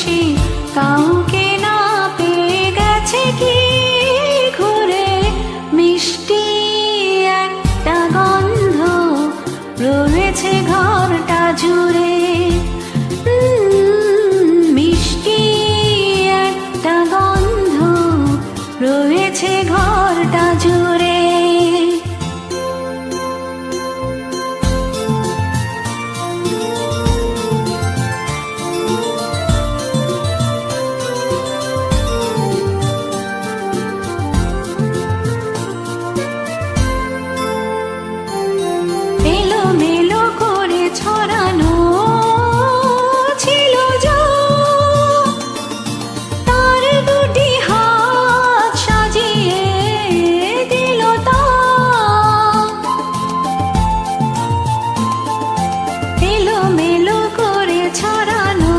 এসে কাউকে না পেয়ে গেছে কি ঘুরে। মিষ্টি একটা গন্ধ রয়েছে ঘরটা জুড়ে। মিষ্টি একটা গন্ধ রয়েছে ঘরটা জুড়ে। এলোমেলো করে ছড়ানো ছিল জল, তার দুটি হাত সাজিয়ে দিল তা। এলোমেলো করে ছড়ানো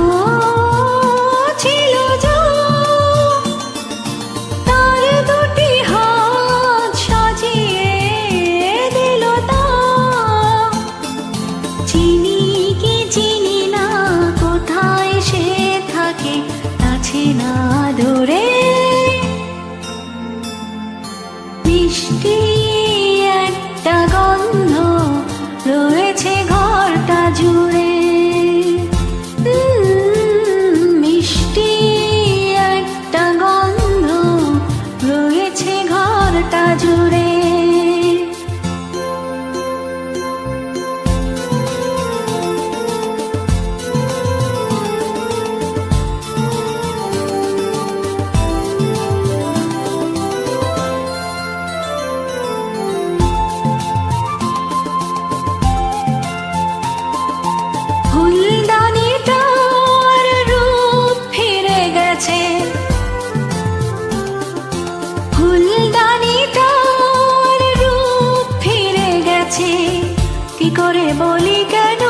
ছিল জল, তার দুটি হাত সাজিয়ে দিল তা। চিনি কি চিনি না, কোথায় সে থাকে কাছে না দূরে। মিষ্টি একটা গন্ধ রয়েছে ঘরটা জুড়ে। মিষ্টি একটা গন্ধ রয়েছে ঘরটা জুড়ে। ফুলদানিটার রূপ ফিরে গেছে, ফুলদানিটার রূপ ফিরে গেছে। কি করে বলি কেন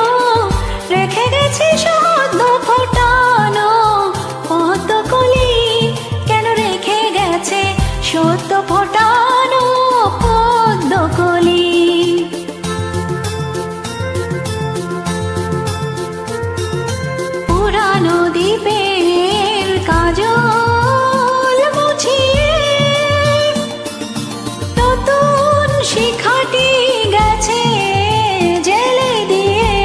রেখে গেছে সদ্য ফোটানো পদ্মকলি, কেন রেখে গেছে সদ্য ফোটানো পদ্মকলি। পুরানো দ্বীপের কাজল মুছিয়ে নতুন শিখাটি গেছে জেলে দিয়ে।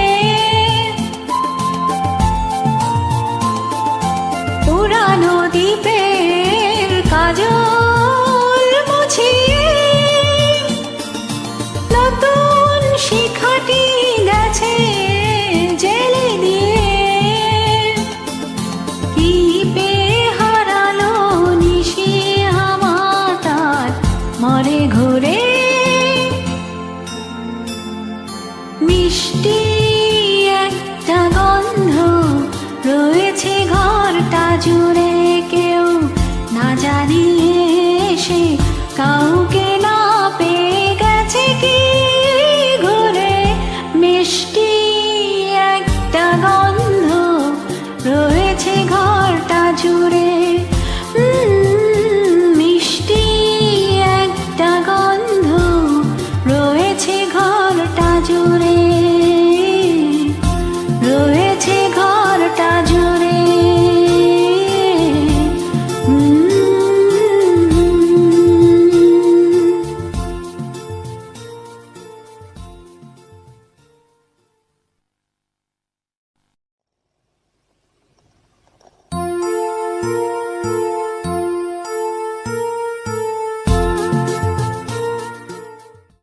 পুরানো দ্বীপের কাজল মুছিয়ে নতুন শিখাটি গেছে জেলে দিয়ে। কি পেয়ে হারালো নিশি হামাতার মরে ঘুরে। মিষ্টি একটা গন্ধ রয়েছে ঘরটা জুড়ে। কেউ না জানিয়ে এসে কাউকে না পেয়ে গেছে কি ঘুরে। মিষ্টি একটা গন্ধ রয়েছে ঘরটা জুড়ে।